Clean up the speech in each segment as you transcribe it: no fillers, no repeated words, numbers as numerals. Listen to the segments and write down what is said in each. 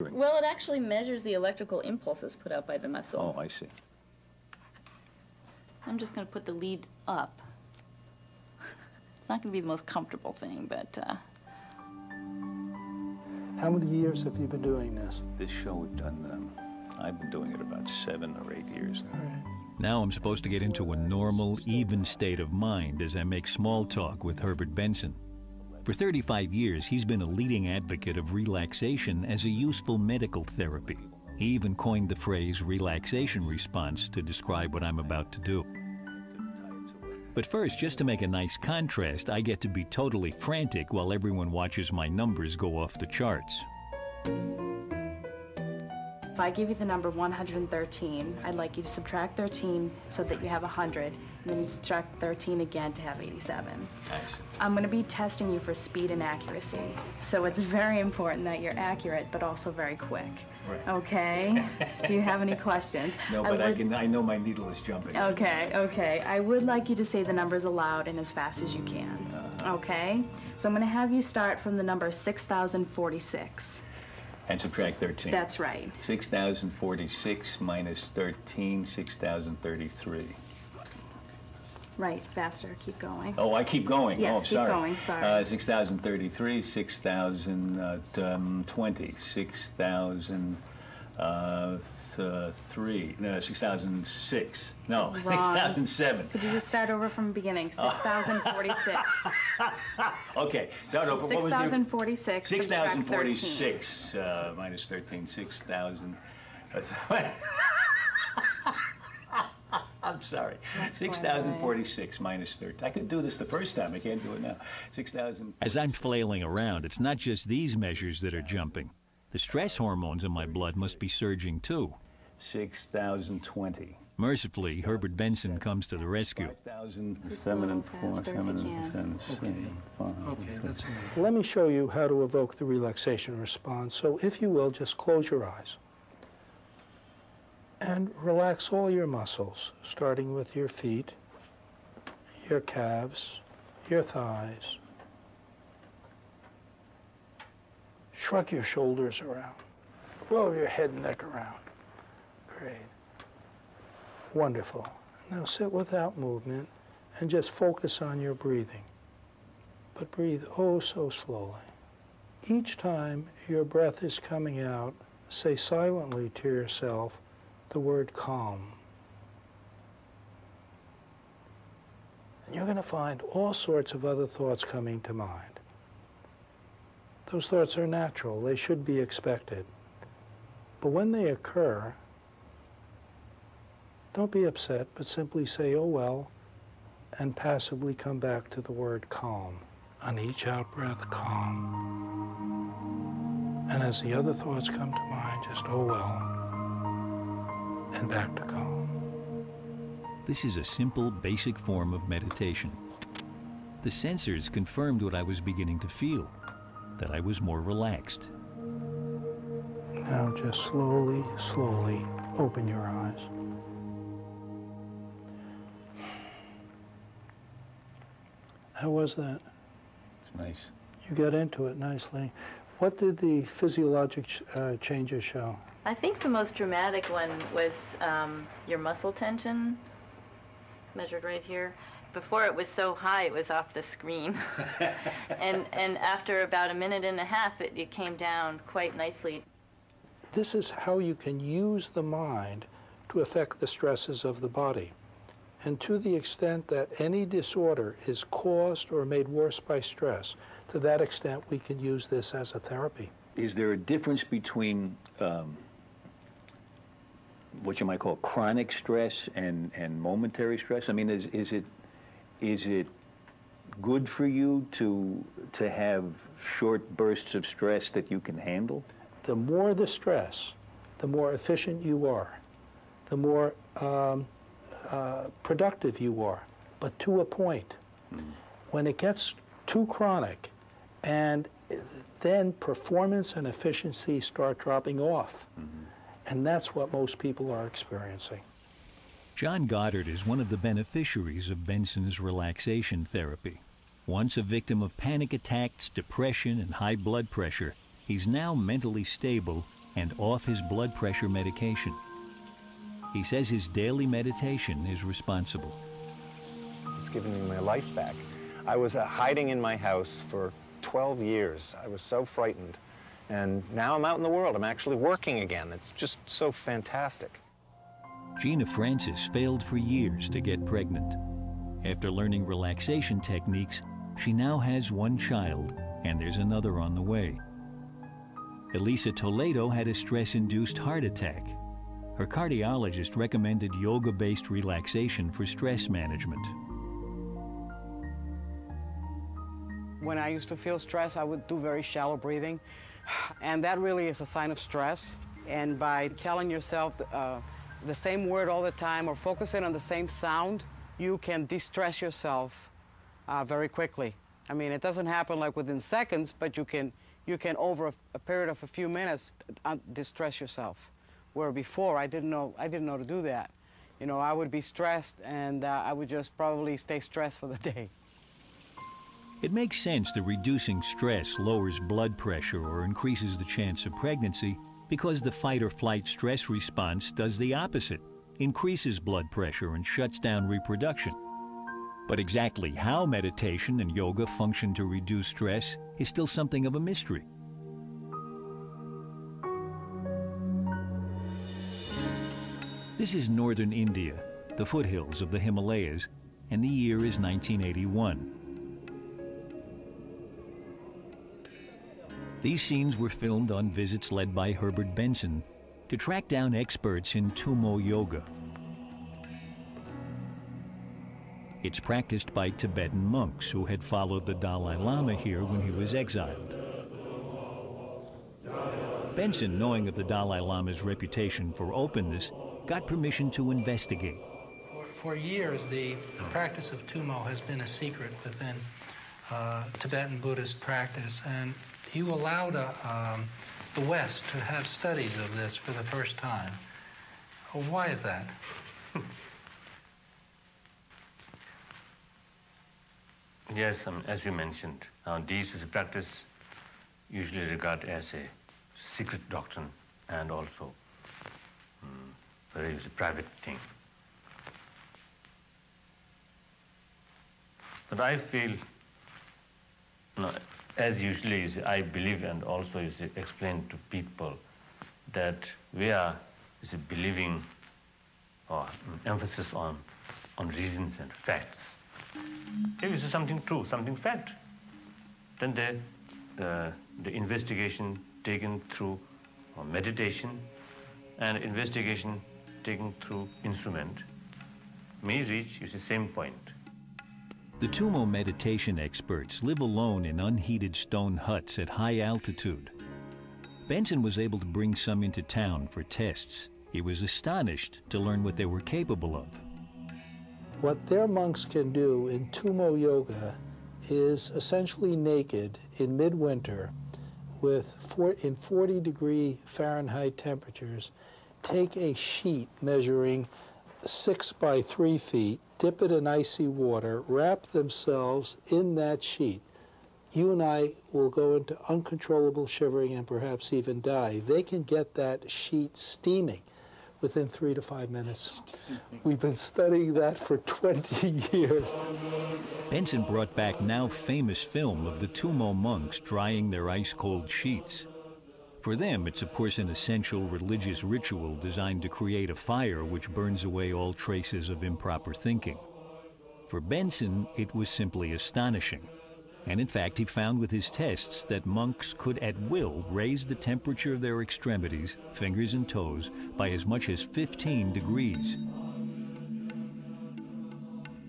measuring? Well, it actually measures the electrical impulses put out by the muscle. Oh, I see. I'm just going to put the lead up. It's not going to be the most comfortable thing, but... How many years have you been doing this? This show we've done, I've been doing it about 7 or 8 years. All right. Now I'm supposed to get into a normal, even state of mind as I make small talk with Herbert Benson. For 35 years, he's been a leading advocate of relaxation as a useful medical therapy. He even coined the phrase relaxation response to describe what I'm about to do. But first, just to make a nice contrast, I get to be totally frantic while everyone watches my numbers go off the charts. If I give you the number 113, I'd like you to subtract 13 so that you have 100, and then you subtract 13 again to have 87. Nice. I'm going to be testing you for speed and accuracy, so it's very important that you're accurate but also very quick. Right. Okay? Do you have any questions? No, but I know my needle is jumping. Okay, okay. I would like you to say the numbers aloud and as fast as you can. Okay? So I'm going to have you start from the number 6,046. And subtract 13. That's right. 6,046 minus 13, 6,033. Right, faster. Keep going. Oh, I keep going. Yes, oh, keep sorry. going, sorry. 6,033, 6,020, 6,003, no, 6,006. No, Wrong. 6,007. Could you just start over from the beginning? 6,046. Okay, start over. 6,046. 6,046 minus 13, 6,000. I'm sorry. 6,046 minus 13. I could do this the first time. I can't do it now. 6,000. As I'm flailing around, it's not just these measures that are jumping. The stress hormones in my blood must be surging too. 6,020. Mercifully, Herbert Benson comes to the rescue. 5,007 and 4, 7 and 10, 6, 5. Okay, that's enough. Let me show you how to evoke the relaxation response. So if you will, just close your eyes. And relax all your muscles, starting with your feet, your calves, your thighs. Shrug your shoulders around. Roll your head and neck around. Great. Wonderful. Now sit without movement and just focus on your breathing. But breathe oh so slowly. Each time your breath is coming out, say silently to yourself the word calm. And you're going to find all sorts of other thoughts coming to mind. Those thoughts are natural. They should be expected. But when they occur, don't be upset, but simply say, oh well, and passively come back to the word calm. On each out-breath, calm. And as the other thoughts come to mind, just, oh well, and back to calm. This is a simple, basic form of meditation. The sensors confirmed what I was beginning to feel, that I was more relaxed. Now just slowly, slowly open your eyes. How was that? It's nice. You got into it nicely. What did the physiologic changes show? I think the most dramatic one was your muscle tension, measured right here. Before it was so high, it was off the screen. and after about a minute and a half, it came down quite nicely. This is how you can use the mind to affect the stresses of the body. And to the extent that any disorder is caused or made worse by stress, to that extent we can use this as a therapy. Is there a difference between what you might call chronic stress and momentary stress? I mean, is it good for you to have short bursts of stress that you can handle? The more the stress, the more efficient you are, the more productive you are, but to a point. When it gets too chronic, and then performance and efficiency start dropping off. And that's what most people are experiencing. John Goddard is one of the beneficiaries of Benson's relaxation therapy. Once a victim of panic attacks, depression, and high blood pressure, he's now mentally stable and off his blood pressure medication. He says his daily meditation is responsible. It's given me my life back. I was hiding in my house for 12 years. I was so frightened. And now I'm out in the world. I'm actually working again. It's just so fantastic. Gina Francis failed for years to get pregnant. After learning relaxation techniques, she now has one child, and there's another on the way. Elisa Toledo had a stress-induced heart attack. Her cardiologist recommended yoga-based relaxation for stress management. When I used to feel stress, I would do very shallow breathing, and that really is a sign of stress. And by telling yourself the same word all the time or focusing on the same sound, you can de-stress yourself very quickly. I mean, it doesn't happen like within seconds, but you can over a period of a few minutes de-stress yourself. Where before I didn't know to do that. You know, I would be stressed and I would just probably stay stressed for the day. It makes sense that reducing stress lowers blood pressure or increases the chance of pregnancy, because the fight-or-flight stress response does the opposite, increases blood pressure and shuts down reproduction. But exactly how meditation and yoga function to reduce stress is still something of a mystery. This is northern India, the foothills of the Himalayas, and the year is 1981. These scenes were filmed on visits led by Herbert Benson to track down experts in Tummo Yoga. It's practiced by Tibetan monks who had followed the Dalai Lama here when he was exiled. Benson, knowing of the Dalai Lama's reputation for openness, got permission to investigate. For years, the practice of Tummo has been a secret within Tibetan Buddhist practice, and you allowed the West to have studies of this for the first time. Why is that? Yes, as you mentioned, this is a practice usually regarded as a secret doctrine and also very private thing. But I feel, as usually is, I believe and also is explained to people that we are believing or emphasis on reasons and facts. If it's something true, something fact, then the investigation taken through meditation and investigation taken through instrument may reach the same point. The Tummo meditation experts live alone in unheated stone huts at high altitude. Benson was able to bring some into town for tests. He was astonished to learn what they were capable of. What their monks can do in Tummo Yoga is essentially naked in midwinter in 40-degree Fahrenheit temperatures, take a sheet measuring 6 by 3 feet, dip it in icy water, wrap themselves in that sheet. You and I will go into uncontrollable shivering and perhaps even die. They can get that sheet steaming within 3 to 5 minutes. We've been studying that for 20 years. Benson brought back now famous film of the Tummo monks drying their ice-cold sheets. For them, it's of course an essential religious ritual designed to create a fire which burns away all traces of improper thinking. For Benson, it was simply astonishing. And in fact, he found with his tests that monks could at will raise the temperature of their extremities, fingers and toes, by as much as 15 degrees.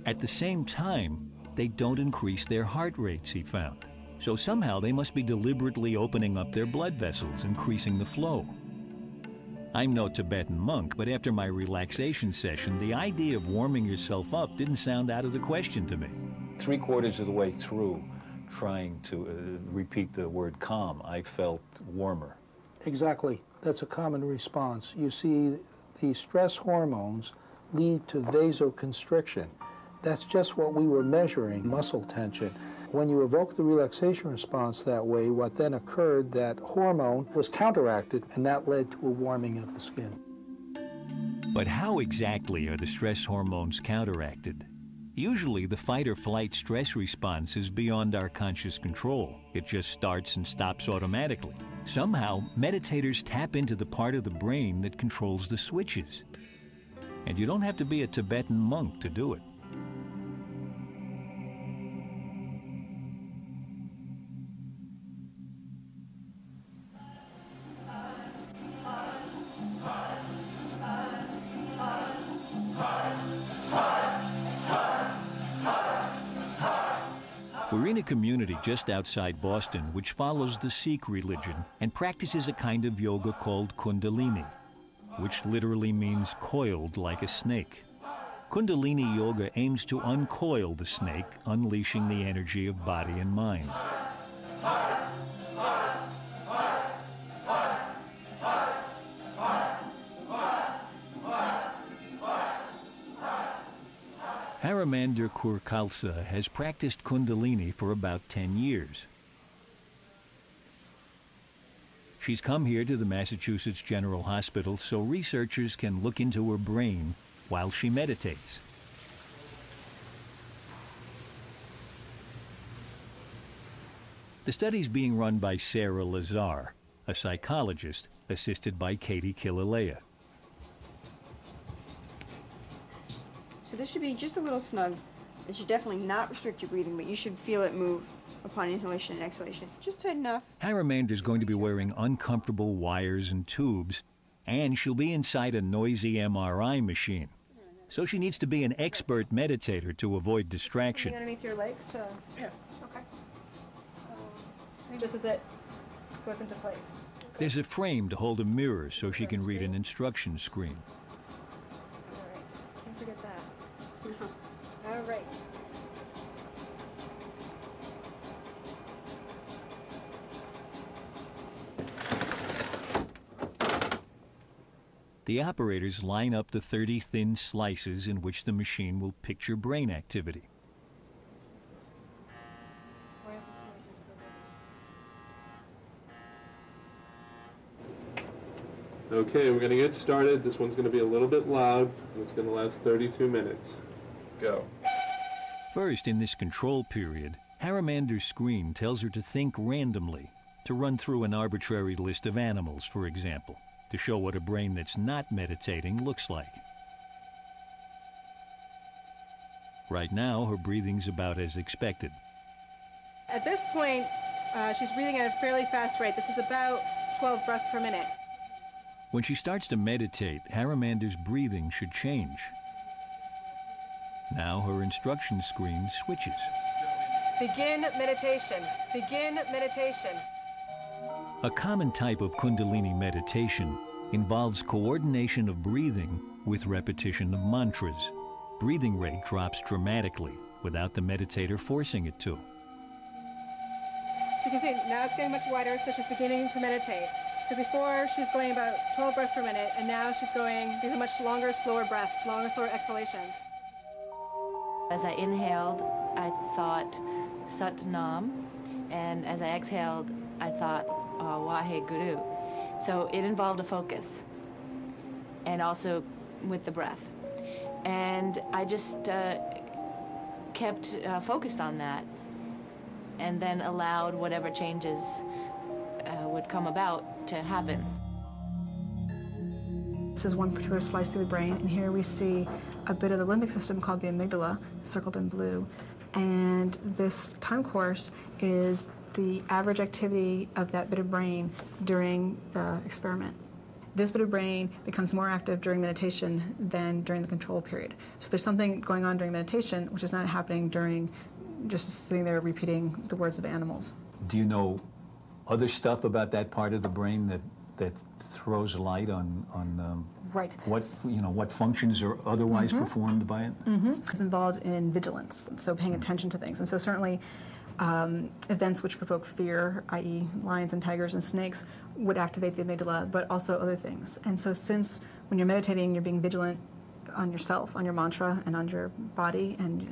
At the same time, they don't increase their heart rates, he found. So somehow they must be deliberately opening up their blood vessels, increasing the flow. I'm no Tibetan monk, but after my relaxation session, the idea of warming yourself up didn't sound out of the question to me. 3/4 of the way through, trying to repeat the word calm, I felt warmer. Exactly. That's a common response. You see, the stress hormones lead to vasoconstriction. That's just what we were measuring, muscle tension. When you evoke the relaxation response that way, what then occurred, that hormone was counteracted, and that led to a warming of the skin. But how exactly are the stress hormones counteracted? Usually, the fight-or-flight stress response is beyond our conscious control. It just starts and stops automatically. Somehow, meditators tap into the part of the brain that controls the switches. And you don't have to be a Tibetan monk to do it. We're in a community just outside Boston which follows the Sikh religion and practices a kind of yoga called Kundalini, which literally means coiled like a snake. Kundalini yoga aims to uncoil the snake, unleashing the energy of body and mind. Haramander Kaur Khalsa has practiced Kundalini for about 10 years. She's come here to the Massachusetts General Hospital so researchers can look into her brain while she meditates. The study's being run by Sarah Lazar, a psychologist, assisted by Katie Killalea. So this should be just a little snug. It should definitely not restrict your breathing, but you should feel it move upon inhalation and exhalation. Just tight enough. Haramander's going to be wearing uncomfortable wires and tubes, and she'll be inside a noisy MRI machine. So she needs to be an expert meditator to avoid distraction. Underneath your legs to... Yeah. Okay. Just as it goes into place. There's a frame to hold a mirror so she can read an instruction screen. All right. Can't forget that. All right. The operators line up the 30 thin slices in which the machine will picture brain activity. Okay, we're going to get started. This one's going to be a little bit loud, and it's going to last 32 minutes. Go. First, in this control period, Haramander's screen tells her to think randomly, to run through an arbitrary list of animals, for example, to show what a brain that's not meditating looks like. Right now, her breathing's about as expected. At this point, she's breathing at a fairly fast rate. This is about 12 breaths per minute. When she starts to meditate, Haramander's breathing should change. Now her instruction screen switches. Begin meditation. Begin meditation. A common type of Kundalini meditation involves coordination of breathing with repetition of mantras. Breathing rate drops dramatically without the meditator forcing it to. So you can see now it's getting much wider, so she's beginning to meditate. So before she's going about 12 breaths per minute, and now she's going, these are much longer, slower breaths, longer, slower exhalations. As I inhaled, I thought Sat Nam, and as I exhaled, I thought Wahe Guru. So it involved a focus, and also with the breath. And I just kept focused on that, and then allowed whatever changes would come about to happen. This is one particular slice through the brain, and here we see a bit of the limbic system called the amygdala, circled in blue. And this time course is the average activity of that bit of brain during the experiment. This bit of brain becomes more active during meditation than during the control period. So there's something going on during meditation which is not happening during just sitting there repeating the words of animals. Do you know other stuff about that part of the brain that throws light on right. what functions are otherwise performed by it? It's involved in vigilance, so paying attention to things. And so certainly events which provoke fear, i.e. lions and tigers and snakes, would activate the amygdala, but also other things. And so since when you're meditating, you're being vigilant on yourself, on your mantra, and on your body and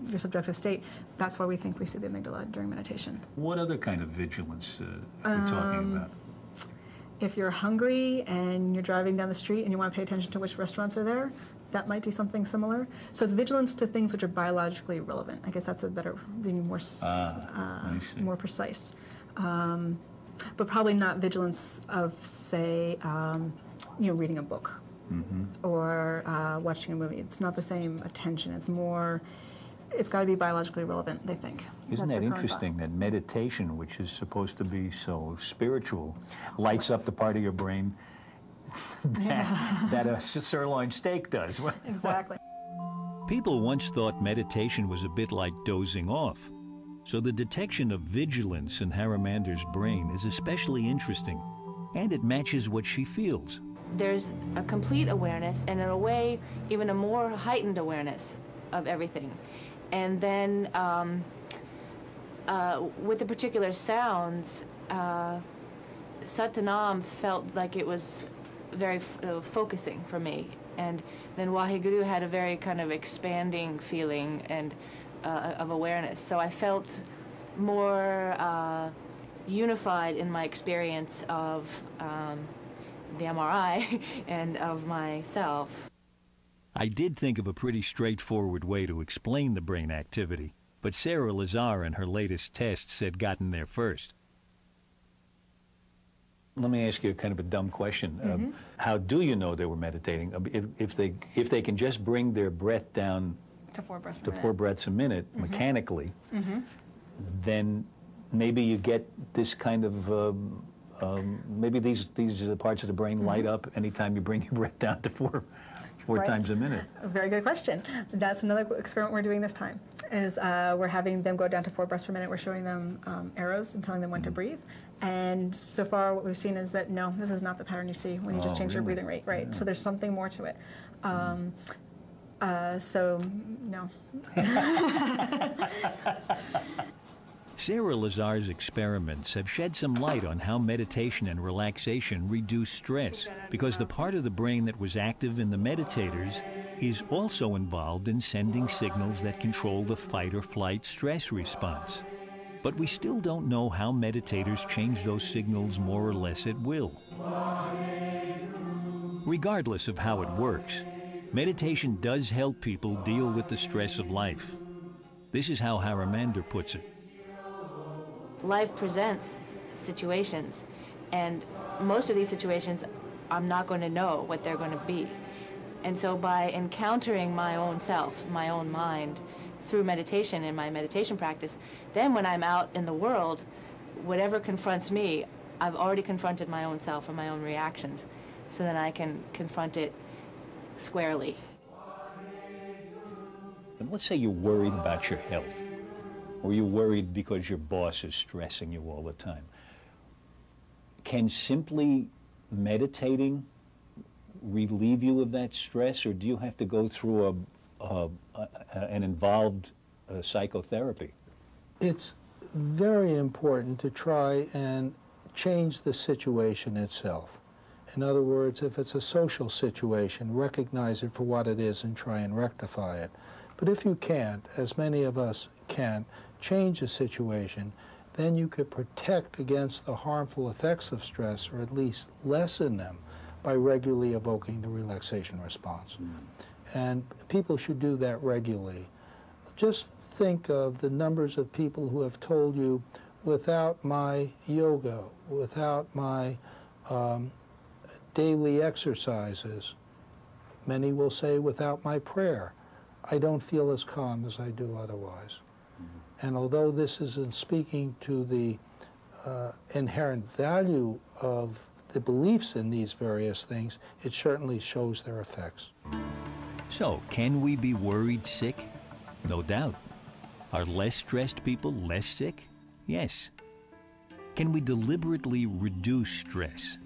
your subjective state, that's why we think we see the amygdala during meditation. What other kind of vigilance are we talking about? If you're hungry and you're driving down the street and you want to pay attention to which restaurants are there, that might be something similar. So it's vigilance to things which are biologically relevant. I guess that's a better, being more, more precise. But probably not vigilance of, say, reading a book or watching a movie. It's not the same attention. It's more, it's got to be biologically relevant, they think. Isn't that interesting that meditation, which is supposed to be so spiritual, lights up the part of your brain that a sirloin steak does? Exactly. People once thought meditation was a bit like dozing off. So the detection of vigilance in Haramander's brain is especially interesting, and it matches what she feels. There's a complete awareness, and in a way, even a more heightened awareness of everything. And then with the particular sounds, Satanam felt like it was very focusing for me. And then Waheguru had a very kind of expanding feeling and of awareness. So I felt more unified in my experience of the MRI and of myself. I did think of a pretty straightforward way to explain the brain activity, but Sarah Lazar in her latest tests had gotten there first. Let me ask you kind of a dumb question. How do you know they were meditating? If they can just bring their breath down To 4 breaths per to minute. 4 breaths a minute mechanically, then maybe you get this kind of maybe these parts of the brain light up anytime you bring your breath down to four Right. times a minute. Very good question. That's another experiment we're doing this time, is we're having them go down to 4 breaths per minute. We're showing them arrows and telling them when to breathe. And so far what we've seen is that, no, this is not the pattern you see when you just change your breathing rate, right? So there's something more to it. So, no. Sarah Lazar's experiments have shed some light on how meditation and relaxation reduce stress, because the part of the brain that was active in the meditators is also involved in sending signals that control the fight or flight stress response. But we still don't know how meditators change those signals more or less at will. Regardless of how it works, meditation does help people deal with the stress of life. This is how Haramander puts it. Life presents situations, and most of these situations I'm not going to know what they're going to be. And so by encountering my own self, my own mind, through meditation in my meditation practice, then when I'm out in the world, whatever confronts me, I've already confronted my own self and my own reactions, so then I can confront it squarely. And let's say you're worried about your health, or you're worried because your boss is stressing you all the time. Can simply meditating relieve you of that stress, or do you have to go through an involved psychotherapy? It's very important to try and change the situation itself. In other words, if it's a social situation, recognize it for what it is and try and rectify it. But if you can't, as many of us can, change the situation, then you could protect against the harmful effects of stress, or at least lessen them, by regularly evoking the relaxation response. And people should do that regularly. Just think of the numbers of people who have told you, without my yoga, without my daily exercises, many will say, without my prayer, I don't feel as calm as I do otherwise. And although this isn't speaking to the inherent value of the beliefs in these various things, it certainly shows their effects. So, can we be worried sick? No doubt. Are less stressed people less sick? Yes. Can we deliberately reduce stress?